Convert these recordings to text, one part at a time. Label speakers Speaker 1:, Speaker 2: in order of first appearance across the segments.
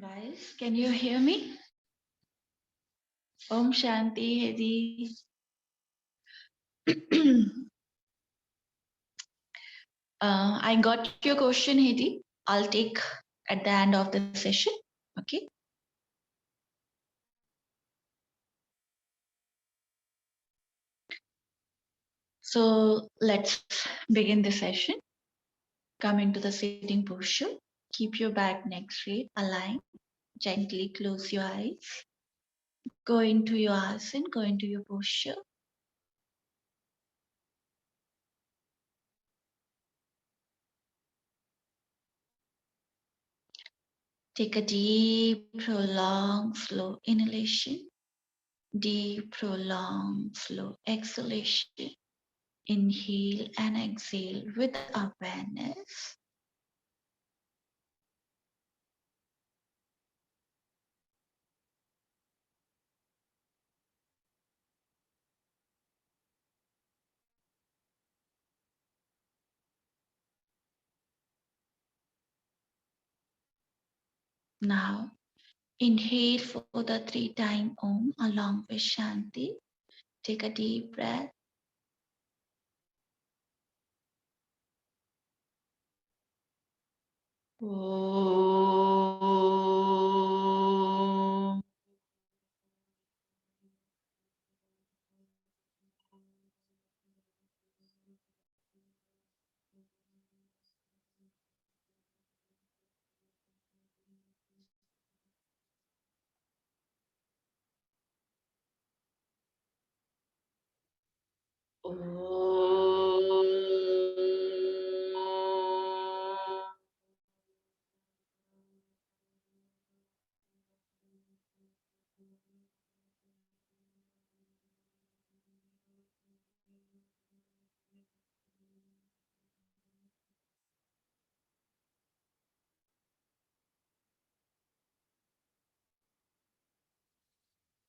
Speaker 1: Guys, can you hear me? Om Shanti Hedi. I got your question, Hedi. I'll take at the end of the session. Okay. So let's begin the session. Come into the sitting posture. Keep your back neck straight, align. Gently close your eyes. Go into your asana, go into your posture. Take a deep, prolonged, slow inhalation. Deep, prolonged, slow exhalation. Inhale and exhale with awareness. Now, inhale for the 3-time Om along with Shanti. Take a deep breath. Om.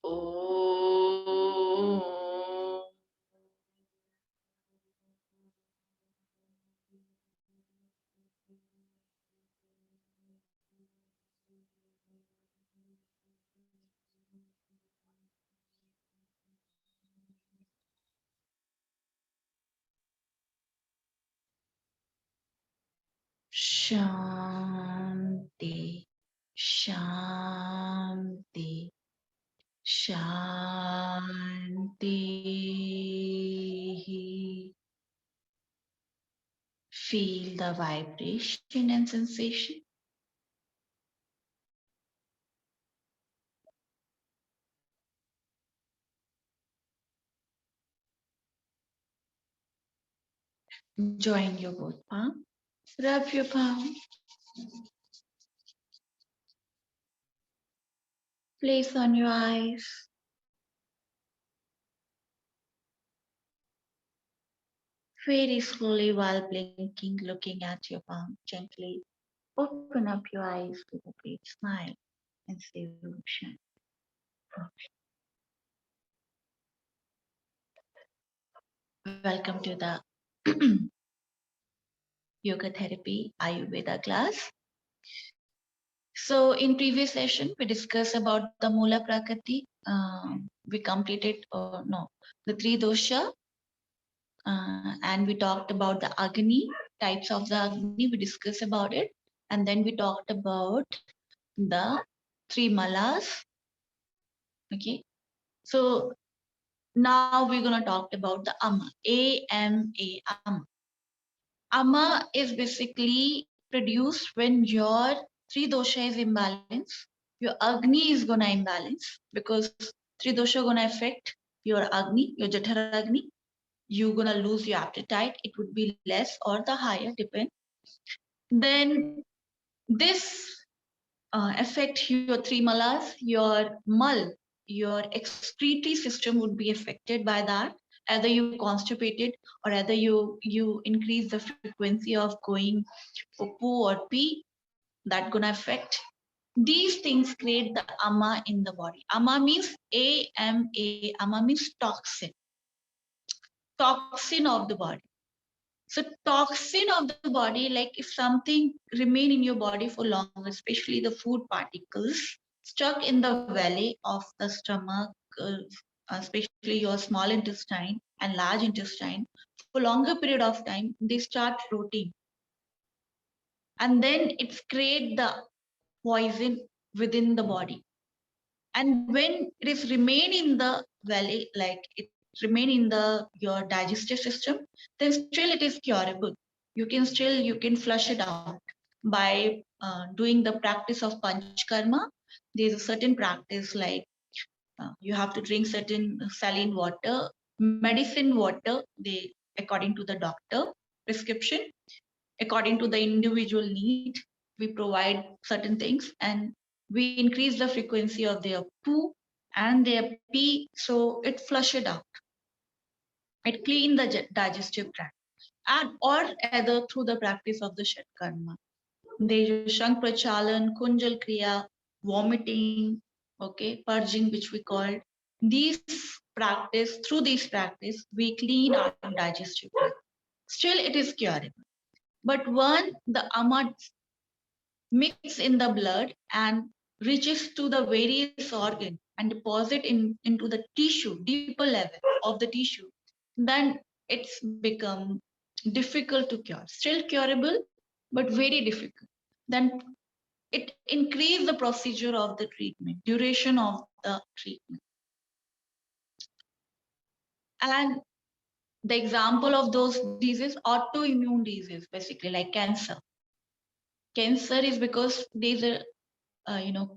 Speaker 1: Om. Shanti, Shanti, Shanti. Feel the vibration and sensation. Join your both palm. Rub your palm. Place on your eyes. Very slowly while blinking, looking at your palm gently. Open up your eyes with a great smile and say Om Shanti. Welcome to the Yoga Therapy Ayurveda class. So in previous session, we discussed about the Mula Prakriti. We completed, no, the three dosha, and we talked about the Agni, types of the Agni. We discussed about it, and then we talked about the three malas. Okay, so now we're gonna talk about the Ama, A-M-A, Ama. Ama is basically produced when your three dosha is imbalance. Your Agni is gonna imbalance because three dosha gonna affect your Agni, your Jatara Agni. You're gonna lose your appetite. It would be less or the higher, depend. Then this affect your three malas, your mal, your excretory system would be affected by that. Either you constipated or either you increase the frequency of going for poo or pee, that gonna affect. These things create the ama in the body. Ama means A-M-A, ama means toxin, toxin of the body. So toxin of the body, like if something remain in your body for long, especially the food particles stuck in the valley of the stomach, especially your small intestine and large intestine, for longer period of time, they start rotting. And then it's create the poison within the body. And when it is remain in the valley, like it remain in the your digestive system, then still it is curable. You can flush it out by doing the practice of panchkarma. There's a certain practice like you have to drink certain saline water, medicine water, they according to the doctor prescription, according to the individual need, we provide certain things, and we increase the frequency of their poo and their pee, so it flush it out. It clean the digestive tract, and or either through the practice of the Shat Karma. There is Shank Prachalan, Kunjal Kriya, vomiting, okay, purging, which we call. These through these practice, we clean our digestive tract. Still, it is curable. But when the ama mix in the blood and reaches to the various organ and deposit into the tissue, deeper level of the tissue, then it's become difficult to cure. Still curable, but very difficult. Then it increase the procedure of the treatment, duration of the treatment. And the example of those diseases, autoimmune disease, basically like cancer. Cancer is because there's a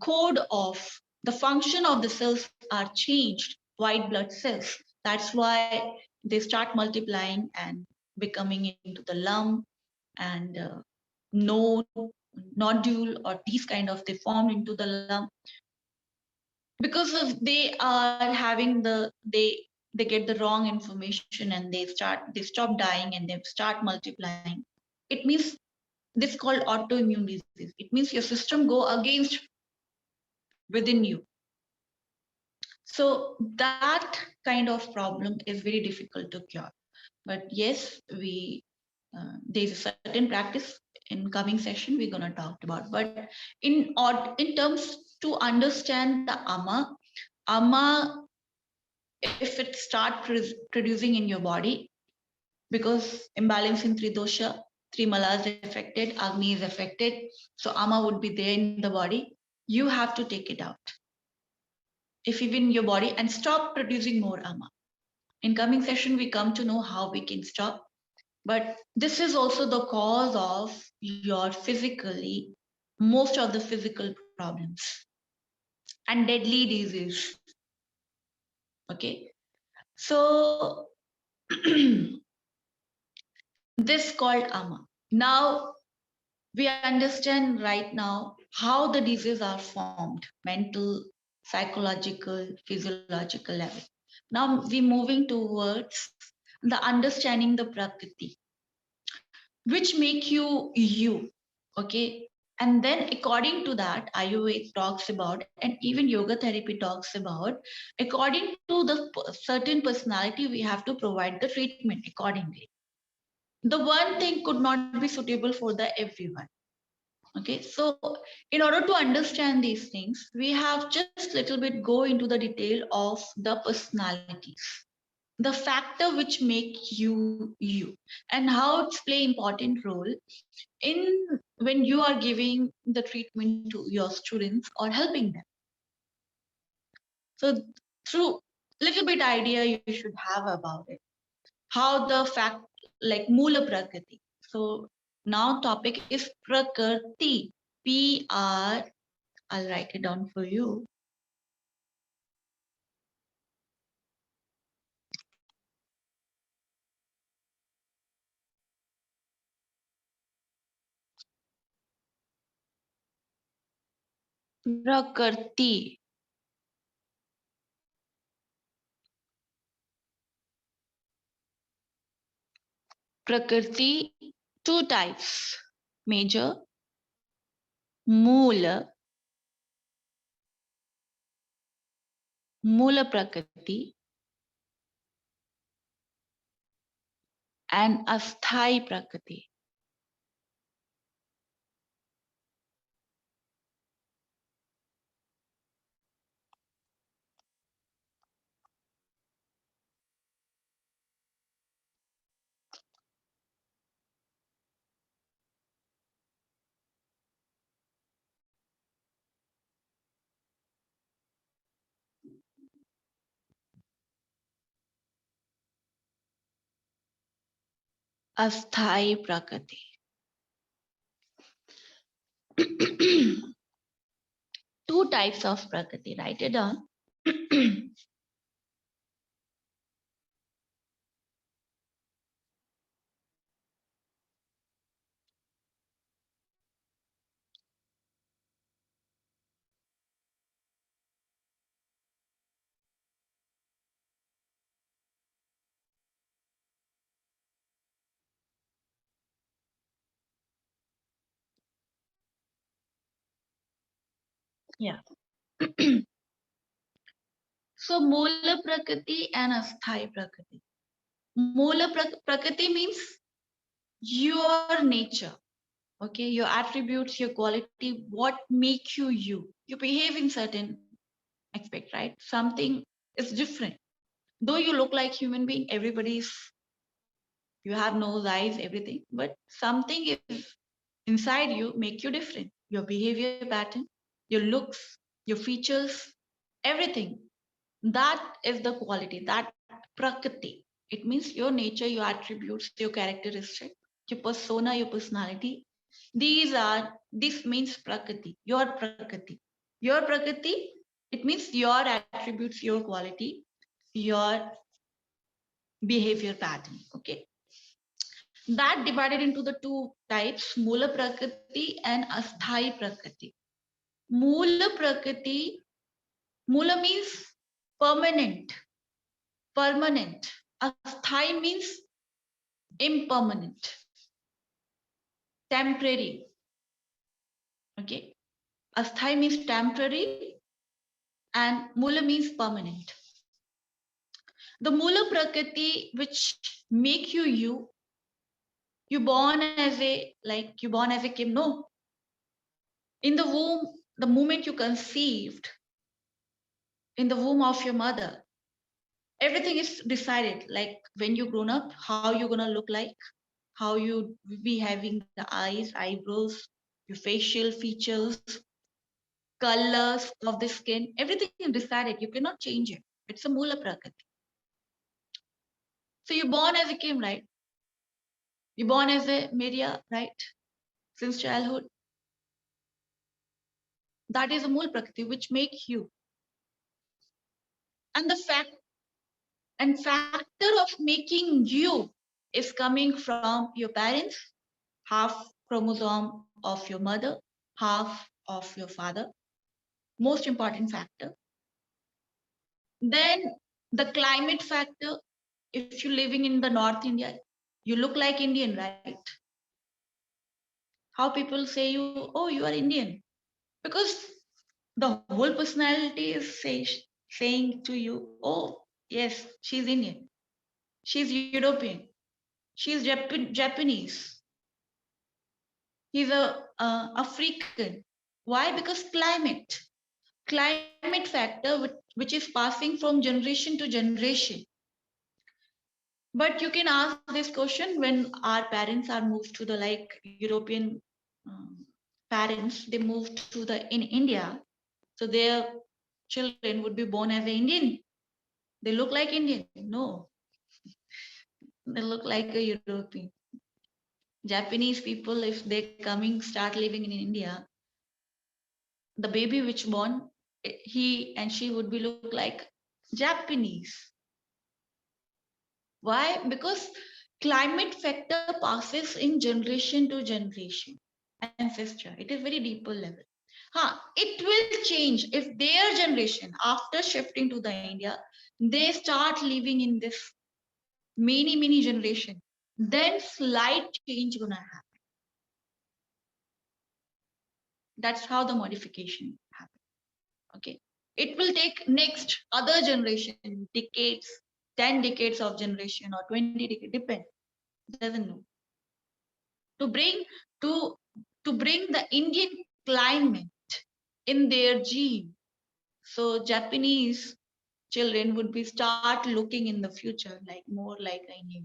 Speaker 1: code of the function of the cells are changed, white blood cells. That's why they start multiplying and becoming into the lump and node, nodule, or these kind of they form into the lump because of they are having they get the wrong information and they stop dying and they start multiplying. It means this called autoimmune disease. It means your system go against within you. So that kind of problem is very difficult to cure. But yes, there's a certain practice in coming session we're gonna talk about. But in terms to understand the ama, if it start producing in your body, because imbalance in three dosha, three malas affected, agni is affected, so ama would be there in the body. You have to take it out if even your body and stop producing more ama. In coming session, we come to know how we can stop. But this is also the cause of your most of the physical problems and deadly disease. Okay. So this called ama. Now we understand right now how the diseases are formed, mental, psychological, physiological level. Now we're moving towards the understanding the prakriti, which make you, okay? And then according to that, Ayurveda talks about, and even yoga therapy talks about, according to the certain personality, we have to provide the treatment accordingly. The one thing could not be suitable for the everyone. Okay, so in order to understand these things, we have just little bit go into the detail of the personalities, the factor which make you, and how it's play important role in when you are giving the treatment to your students or helping them. So through little bit idea you should have about it, how the fact like Mula Prakriti. So now topic is Prakriti. PR, I'll write it down for you. Prakriti. Prakriti, two types, major, Mula, Mula Prakriti, and asthai prakriti. Asthai prakriti. Two types of prakriti. Write it down. Yeah. So Moola Prakriti and Asthai Prakriti. Moola Prakriti means your nature, okay, your attributes, your quality, what make you you. You behave in certain aspect, right? Something is different. Though you look like human being, everybody's, you have nose, eyes, everything, but something is inside you make you different. Your behavior pattern, your looks, your features, everything. That is the quality, that prakriti. It means your nature, your attributes, your characteristic, your persona, your personality. This means prakriti, your prakriti. Your prakriti, it means your attributes, your quality, your behavior pattern. Okay. That divided into the two types, Mula Prakriti and Asthai Prakriti. Mula Prakriti, Mula means permanent, permanent. Asthai means impermanent, temporary. Okay. Asthai means temporary and Mula means permanent. The Mula Prakriti, which make you you, you born as a, like you born as a Kim, no. In the womb, the moment you conceived, in the womb of your mother, everything is decided, like when you grown up, how you're gonna look like, how you be having the eyes, eyebrows, your facial features, colors of the skin, everything is decided. You cannot change it. It's a Mula Prakriti. So you're born as a Kim, right? You're born as a Media, right? Since childhood. That is a Mula Prakriti, which make you. And the factor of making you is coming from your parents, half chromosome of your mother, half of your father. Most important factor. Then the climate factor. If you're living in the North India, you look like Indian, right? How people say you, oh, you are Indian. Because the whole personality is saying to you, oh, yes, she's Indian. She's European. She's Japanese. He's a African. Why? Because climate factor, which is passing from generation to generation. But you can ask this question when our parents are moved to the like European parents, they moved to the in India, so their children would be born as an Indian. They look like Indian. No, they look like a European. Japanese people, if they coming start living in India, the baby which born, he and she would be look like Japanese. Why? Because climate factor passes in generation to generation. Ancestor. It is very deeper level. It will change if their generation, after shifting to the India, they start living in this many generation. Then slight change gonna happen. That's how the modification happens. Okay. It will take next other generation, decades, 10 decades of generation or 20 decades, depend. Doesn't know. To bring to bring the Indian climate in their gene. So Japanese children would be start looking in the future like more like I knew.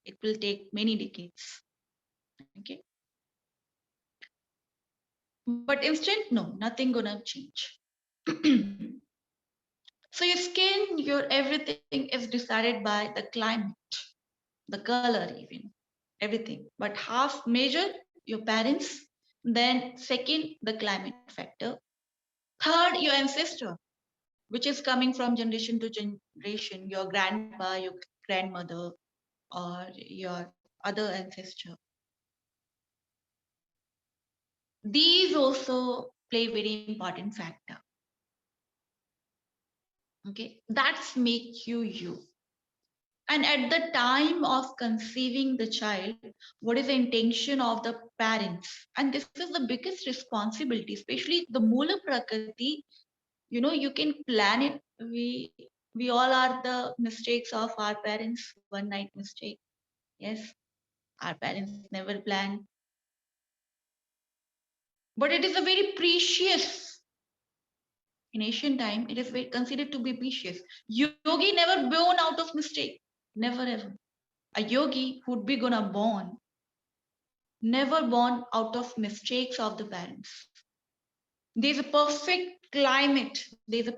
Speaker 1: It will take many decades. Okay. But instant, no, nothing gonna change. So your skin, your everything is decided by the climate, the color, even everything. But half major, your parents. Then second, the climate factor. Third, your ancestor, which is coming from generation to generation, your grandpa, your grandmother, or your other ancestor. These also play very important factor. Okay, that's make you. And at the time of conceiving the child, what is the intention of the parents? And this is the biggest responsibility, especially the Mula Prakriti. You know, you can plan it. We all are the mistakes of our parents, one night mistake. Yes, our parents never plan. But it is a very precious. In ancient time, it is very considered to be precious. Yogi never born out of mistake. Never ever. A yogi would be gonna born, never born out of mistakes of the parents. There's a perfect climate. There's a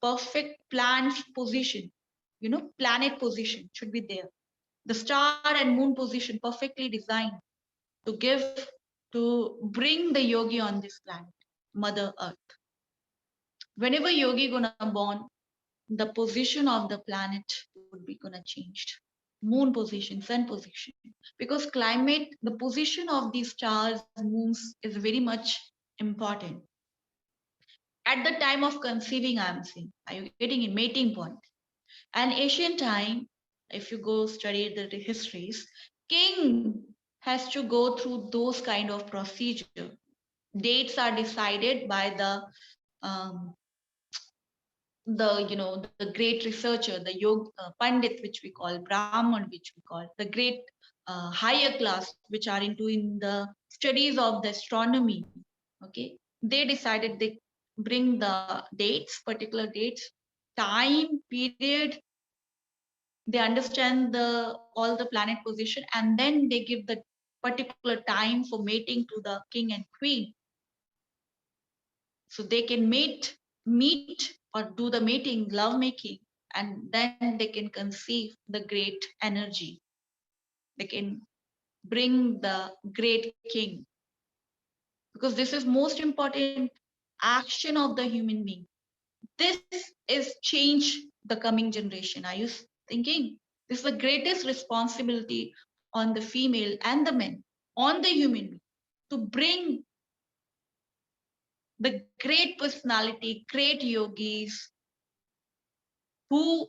Speaker 1: perfect planned position. You know, planet position should be there. The star and moon position perfectly designed to bring the yogi on this planet, Mother Earth. Whenever yogi gonna born, the position of the planet would be gonna changed. Moon position, sun position, because climate, the position of these stars, moons is very much important. At the time of conceiving, I'm saying, are you getting a mating point? And ancient time, if you go study the histories, king has to go through those kind of procedure. Dates are decided by um, the great researcher, the pandit, which we call Brahman, which we call the great higher class, which are into in the studies of the astronomy. Okay, they decided they bring the dates, particular dates, time period. They understand the all the planet position, and then they give the particular time for mating to the king and queen, so they can meet or do the mating, love making, and then they can conceive the great energy. They can bring the great king, because this is most important action of the human being. This is change the coming generation. Are you thinking? This is the greatest responsibility on the female and the men, on the human being, to bring the great personality, great yogis, who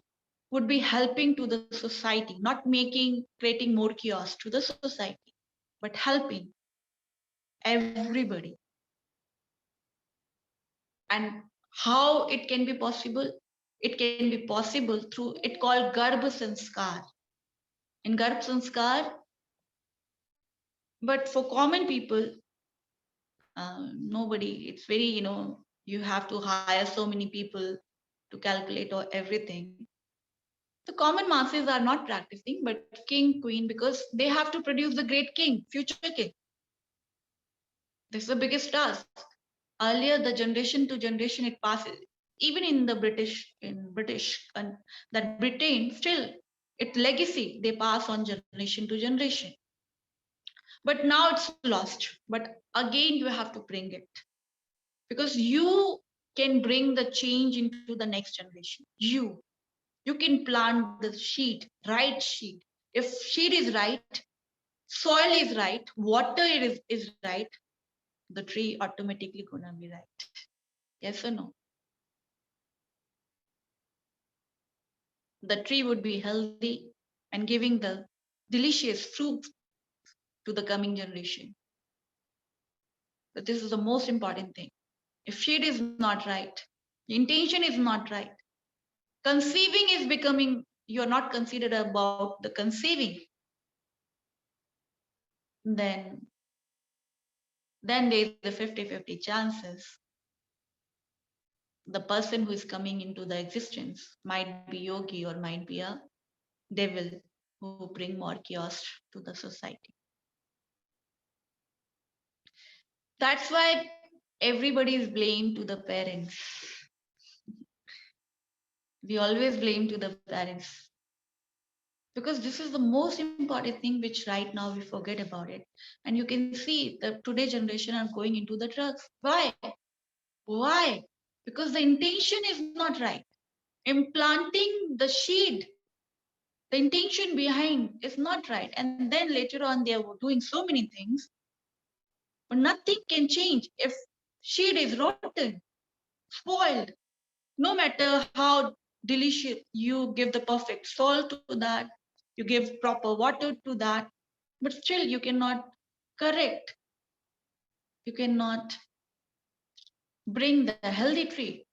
Speaker 1: would be helping to the society, not creating more chaos to the society, but helping everybody. And how it can be possible? It can be possible through it called Garbha Sanskar. In Garbha Sanskar, but for common people, nobody, it's very, you have to hire so many people to calculate or everything. The common masses are not practicing, but king, queen, because they have to produce the great king, future king. This is the biggest task. Earlier, the generation to generation it passes. Even in the British, and that Britain still it legacy they pass on generation to generation. But now it's lost. But again, you have to bring it, because you can bring the change into the next generation. You can plant the seed, right seed. If seed is right, soil is right, water is right, the tree automatically gonna be right. Yes or no? The tree would be healthy and giving the delicious fruit to the coming generation. But this is the most important thing. If seed is not right, intention is not right, conceiving is becoming, you're not considered about the conceiving. then there is the 50-50 chances the person who is coming into the existence might be yogi or might be a devil who bring more chaos to the society. That's why everybody is blamed to the parents. We always blame to the parents because this is the most important thing which right now we forget about it. And you can see the today generation are going into the drugs. Why? Because the intention is not right. Implanting the seed, the intention behind is not right. And then later on they are doing so many things, but nothing can change if seed is rotten, spoiled. No matter how delicious you give the perfect salt to that, you give proper water to that, but still you cannot correct, you cannot bring the healthy tree.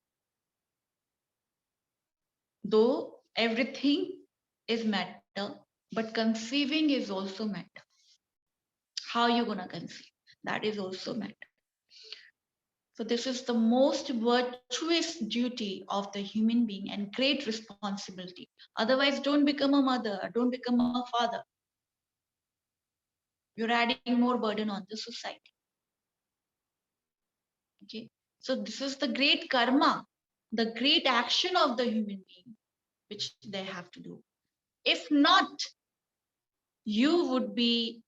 Speaker 1: Though everything is matter, but conceiving is also matter. How you gonna conceive? That is also matter. So this is the most virtuous duty of the human being and great responsibility. Otherwise, don't become a mother, don't become a father. You're adding more burden on the society. Okay. So this is the great karma, the great action of the human being, which they have to do. If not, you would be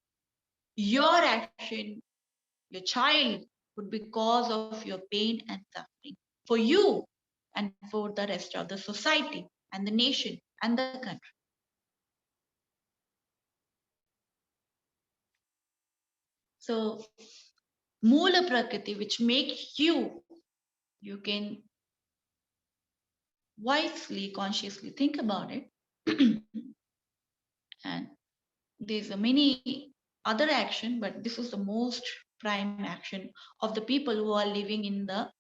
Speaker 1: your action, your child would be cause of your pain and suffering for you and for the rest of the society and the nation and the country. So Mula Prakriti, which make you can wisely, consciously think about it. And there's a many other action, but this is the most prime action of the people who are living in the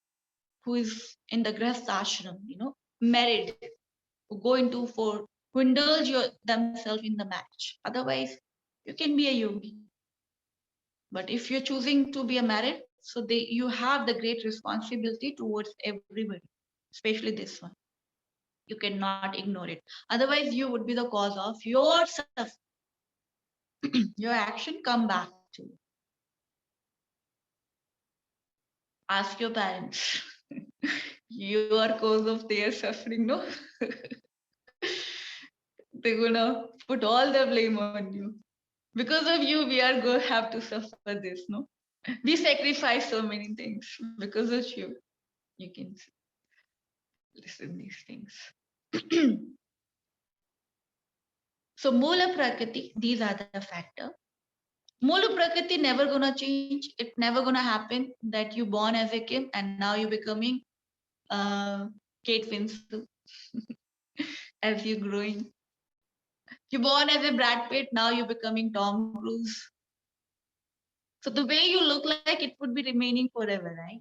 Speaker 1: who is in the grahastha ashram, married, who go into for who indulge themselves in the marriage. Otherwise, you can be a yogi. But if you're choosing to be a married, so you have the great responsibility towards everybody, especially this one. You cannot ignore it. Otherwise, you would be the cause of your suffering. Your action come back to you. Ask your parents. You are cause of their suffering, no? They're gonna put all the blame on you. Because of you, we are going to have to suffer this, no? We sacrifice so many things because of you. You can listen these things. So Mula Prakriti, these are the factor. Mula Prakriti never gonna change. It never gonna happen that you born as a Kim and now you becoming Kate Winslet as you growing. You born as a Brad Pitt, now you're becoming Tom Cruise. So the way you look like it would be remaining forever, right?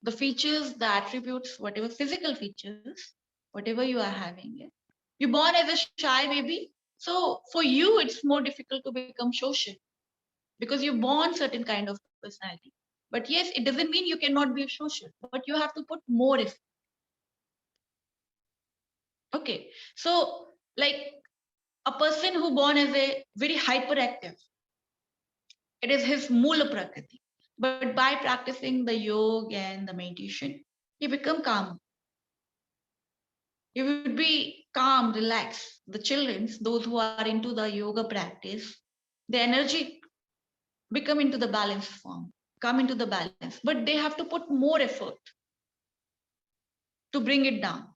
Speaker 1: The features, the attributes, whatever physical features, whatever you are having it. You're born as a shy baby. So for you, it's more difficult to become social because you're born certain kind of personality. But yes, it doesn't mean you cannot be social, but you have to put more effort. Okay. So like a person who born as a very hyperactive, it is his Mula Prakriti. But by practicing the yoga and the meditation, he become calm. You would be calm, relaxed. The children, those who are into the yoga practice, the energy become into the balanced form, come into the balance. But they have to put more effort to bring it down.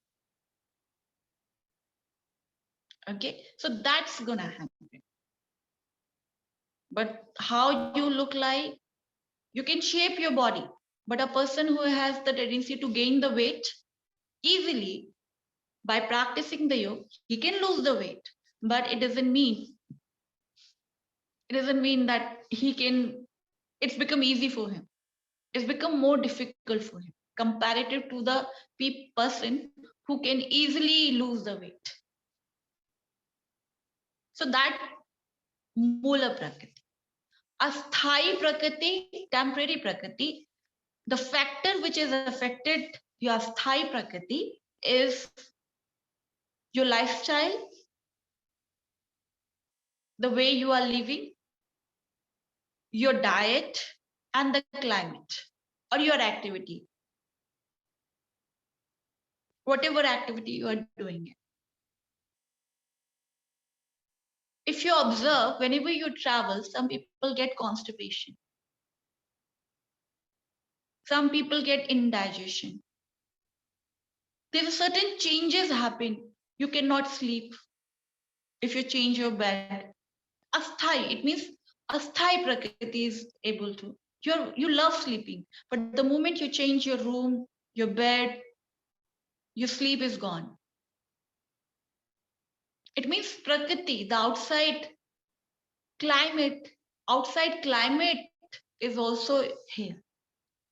Speaker 1: Okay, so that's gonna happen. But how you look like, you can shape your body. But a person who has the tendency to gain the weight easily by practicing the yoga, he can lose the weight. But it doesn't mean that he can, it's become easy for him. It's become more difficult for him comparative to the person who can easily lose the weight. So that Mula Prakriti. Asthai Prakriti, temporary Prakriti. The factor which is affected your Asthai Prakriti is your lifestyle, the way you are living, your diet, and the climate or your activity, whatever activity you are doing. If you observe, whenever you travel, some people get constipation. Some people get indigestion. There are certain changes happen. You cannot sleep if you change your bed. Asthai, it means asthai prakriti is able to. You love sleeping, but the moment you change your room, your bed, your sleep is gone. It means prakriti, the climate, outside climate is also here.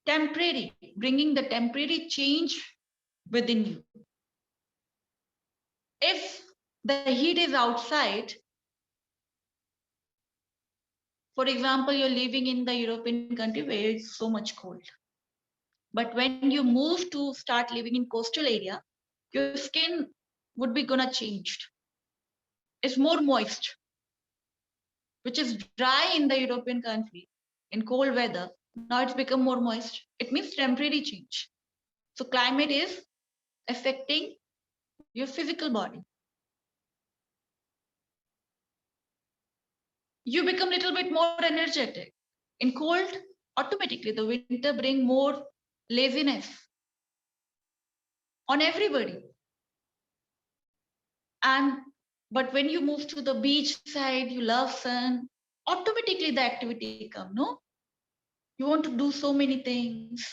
Speaker 1: Temporary, bringing the temporary change within you. If the heat is outside, for example, you're living in the European country where it's so much cold. But when you move to start living in coastal area, your skin would be gonna change. It's more moist, which is dry in the European country in cold weather. Now it's become more moist. It means temporary change. So climate is affecting your physical body. You become a little bit more energetic. In cold, automatically the winter bring more laziness on everybody. And but when you move to the beach side, you love sun, automatically the activity come, no? You want to do so many things.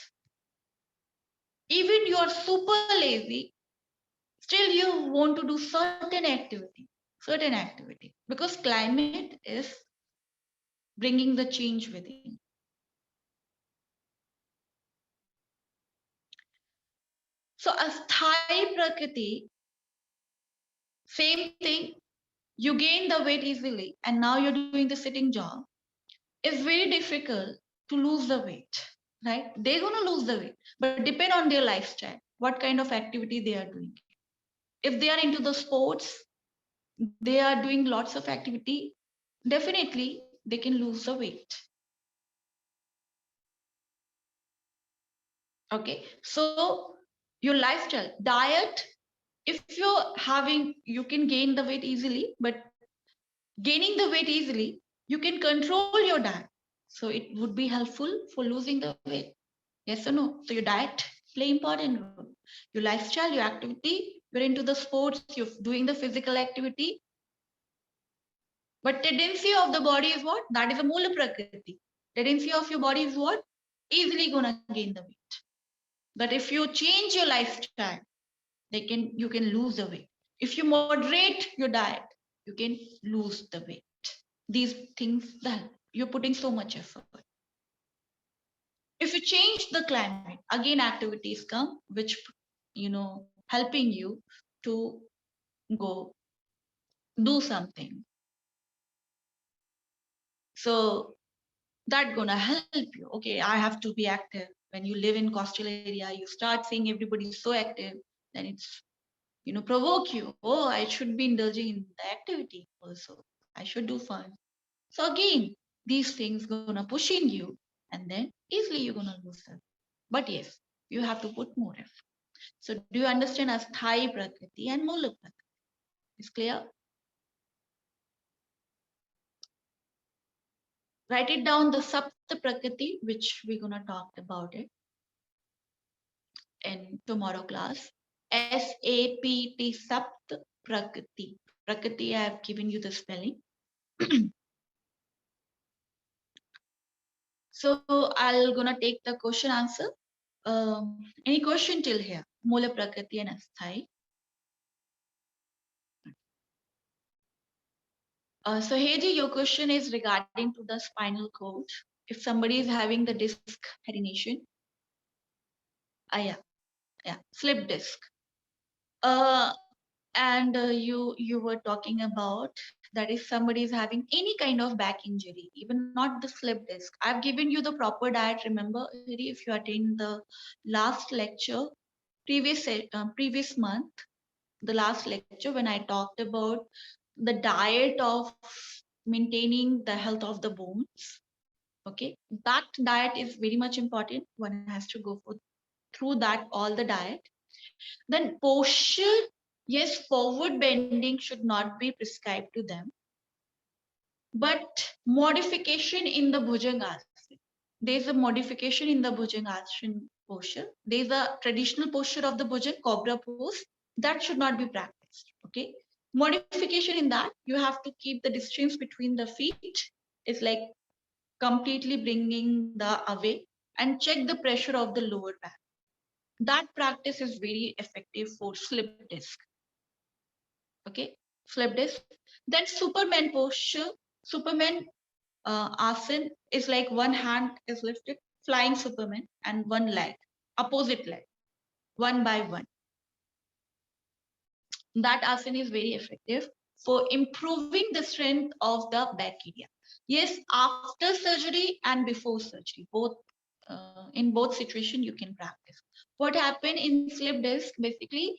Speaker 1: Even you are super lazy, still you want to do certain activity, because climate is bringing the change within. So asthai prakriti, same thing, you gain the weight easily and now you're doing the sitting job. It's very difficult to lose the weight, right? They're going to lose the weight, but depend on their lifestyle, what kind of activity they are doing. If they are into the sports, they are doing lots of activity, definitely they can lose the weight. Okay, so your lifestyle, diet, if you're having, you can gain the weight easily, but gaining the weight easily, you can control your diet. So it would be helpful for losing the weight. Yes or no? So your diet play important role. Your lifestyle, your activity, you're into the sports, you're doing the physical activity. But tendency of the body is what? That is a mula prakriti. Tendency of your body is what? Easily gonna gain the weight. But if you change your lifestyle, you can lose the weight. If you moderate your diet, you can lose the weight. These things that you're putting so much effort. If you change the climate, again activities come which helping you to go do something. So that gonna help you. Okay, I have to be active. When you live in coastal area, you start seeing everybody so active, then it's provoke you. Oh, I should be indulging in the activity also. I should do fun. So again, these things gonna push in you, and then easily you're gonna lose them. But yes, you have to put more effort. So do you understand as Thai Prakriti and Mula Prakriti? Is clear? Write it down, the Sapta Prakriti, which we're gonna talk about it in tomorrow class. SAPT, Sapt Prakriti. Prakriti, I have given you the spelling. So I'll gonna take the question answer. Any question till here? Mula Prakriti and Asthai. So Heji, your question is regarding to the spinal cord. If somebody is having the disc herniation, yeah, slip disc. And you were talking about that is somebody is having any kind of back injury, even not the slip disc. I've given you the proper diet. Remember, if you attend the last lecture, previous month, the last lecture when I talked about the diet of maintaining the health of the bones. Okay, that diet is very much important. One has to go through that all the diet. Then posture, yes, forward bending should not be prescribed to them, but modification in the Bhujangasana. There's a modification in the Bhujangasana posture. There's a traditional posture of the Bhujan, cobra pose, that should not be practiced. Okay. Modification in that, you have to keep the distance between the feet. It's like completely bringing the away and check the pressure of the lower back. That practice is very effective for slip disc. Okay, slip disc. Then Superman posture. Superman asana is like one hand is lifted, flying Superman, and one leg, opposite leg, one by one. That asana is very effective for improving the strength of the back area. Yes, after surgery and before surgery, both in both situations you can practice. What happened in slip disc? Basically,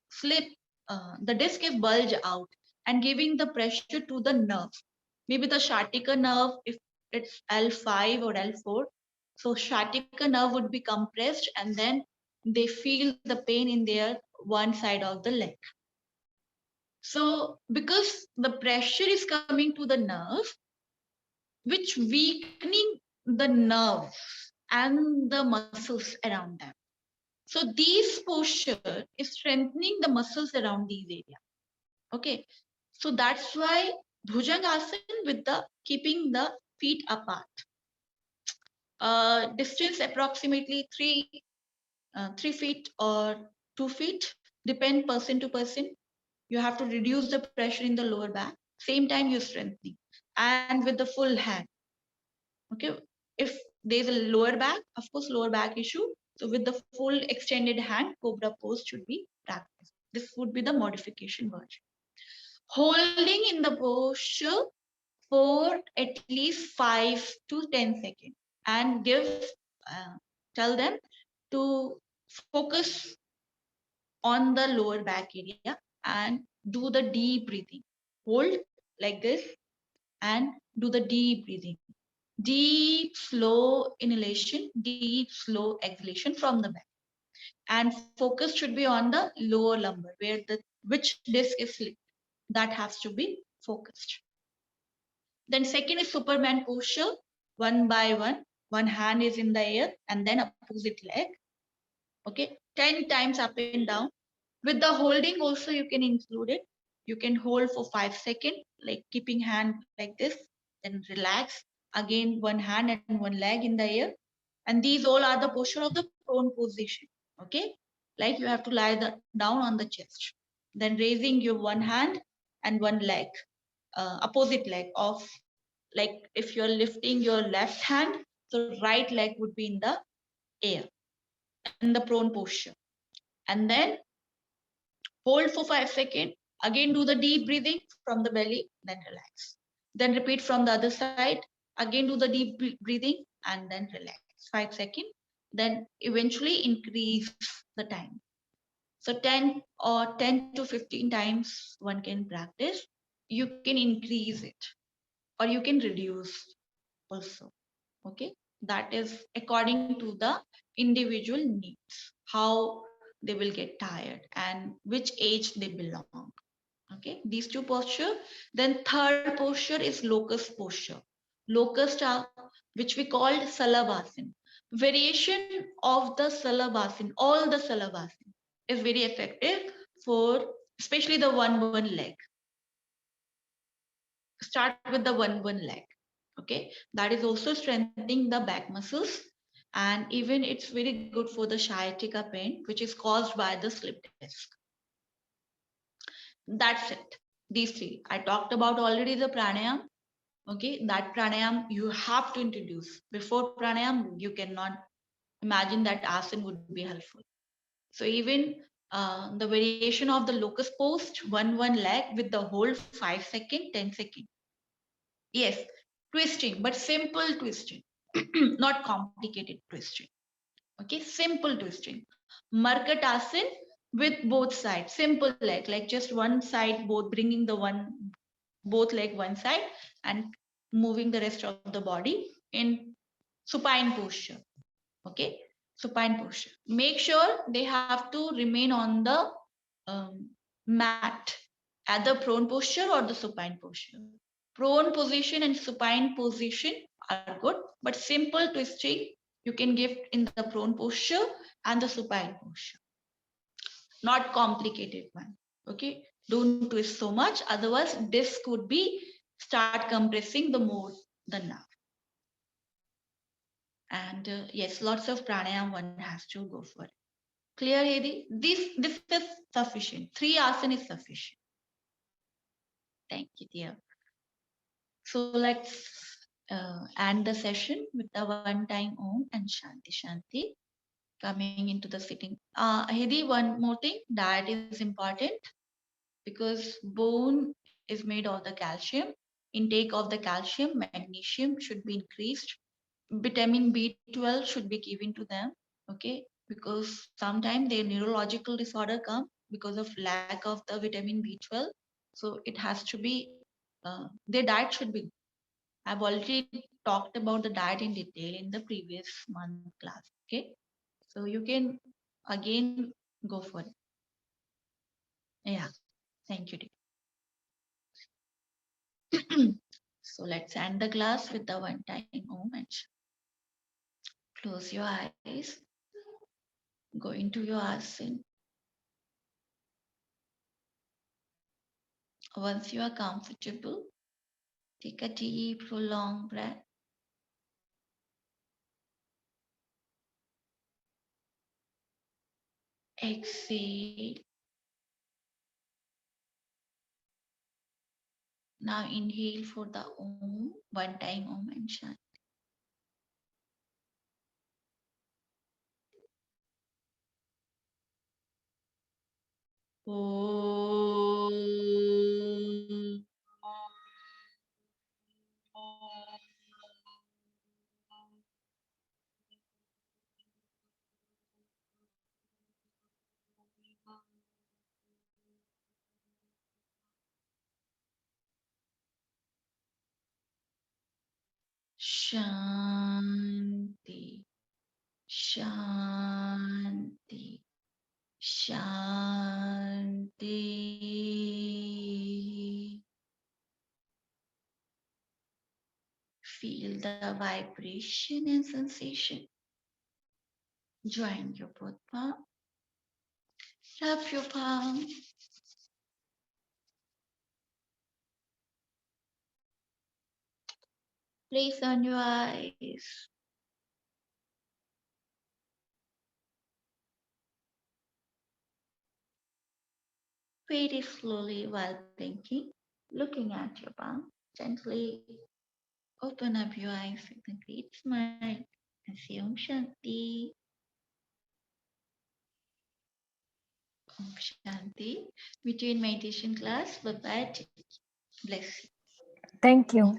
Speaker 1: slip the disc is bulge out and giving the pressure to the nerve. Maybe the sciatica nerve, if it's L5 or L4. So sciatica nerve would be compressed and then they feel the pain in their one side of the leg. So because the pressure is coming to the nerve, which weakening the nerve and the muscles around them. So these posture is strengthening the muscles around these areas. Okay. So that's why Bhujangasana with the keeping the feet apart. Distance approximately 3 feet or 2 feet, depend person to person. You have to reduce the pressure in the lower back. Same time you're strengthening and with the full hand. Okay. If there's a lower back, of course, lower back issue. So with the full extended hand, cobra pose should be practiced. This would be the modification version. Holding in the posture for at least 5 to 10 seconds and tell them to focus on the lower back area and do the deep breathing. Hold like this and do the deep breathing. Deep, slow inhalation, deep, slow exhalation from the back. And focus should be on the lower lumbar where the which disc is slipped. That has to be focused. Then second is Superman posture, one by one. One hand is in the air and then opposite leg. Okay, 10 times up and down. With the holding also you can include it. You can hold for 5 seconds, like keeping hand like this, then relax. Again, one hand and one leg in the air. And these all are the posture of the prone position. Okay, like you have to lie down on the chest. Then raising your one hand and one leg, opposite leg of, like if you're lifting your left hand, so right leg would be in the air in the prone posture. And then hold for 5 seconds. Again, do the deep breathing from the belly, then relax. Then repeat from the other side. Again, do the deep breathing and then relax. 5 seconds. Then eventually increase the time. So 10 to 15 times one can practice. You can increase it or you can reduce also. Okay. That is according to the individual needs, how they will get tired and which age they belong. Okay, these two posture. Then third posture is locust posture. Locust are which we called Salabhasan. Variation of the Salabhasan, all the Salabhasan is very effective for especially the one leg. Start with the one leg. Okay, that is also strengthening the back muscles, and even it's very good for the sciatica pain which is caused by the slip disc. That's it. These three I talked about already. The pranayam. Okay, that pranayam you have to introduce. Before pranayam you cannot imagine that asana would be helpful. So even the variation of the locus post, one leg with the hold 5 seconds, 10 seconds. Yes, twisting, but simple twisting, not complicated twisting. Okay, simple twisting. Markatasan with both sides, simple leg, like just one side, both bringing the both leg one side and moving the rest of the body in supine posture. Okay, supine posture. Make sure they have to remain on the mat, either prone posture or the supine posture. Prone position and supine position are good, but simple twisting you can give in the prone posture and the supine posture. Not complicated one. Okay, don't twist so much, otherwise this could be start compressing the more the nerve. And yes, lots of pranayama one has to go for it. Clear, Hedi? This is sufficient. 3 asana is sufficient. Thank you, dear. So let's end the session with the one time Om and Shanti Shanti. Coming into the sitting. Hedi, one more thing. Diet is important because bone is made of the calcium. Intake of the calcium, magnesium should be increased. Vitamin B12 should be given to them. Okay, because sometimes their neurological disorder come because of lack of the vitamin B12. So it has to be their diet should be. I've already talked about the diet in detail in the previous month class. Okay, so you can again go for it. Yeah, thank you. So let's end the class with the one time Om and close your eyes. Go into your asana. Once you are comfortable, take a deep, prolonged breath. Exhale. Now inhale for the Om, one time Om and Shanti. Om. Shanti, Shanti, Shanti. Feel the vibration and sensation. Join your both palm. Rub your palm. Place on your eyes. Very slowly while blinking, looking at your palm, gently open up your eyes with a great smile and say Om Shanti. Om Shanti. Between meditation class, bye bye. Bless you.
Speaker 2: Thank you.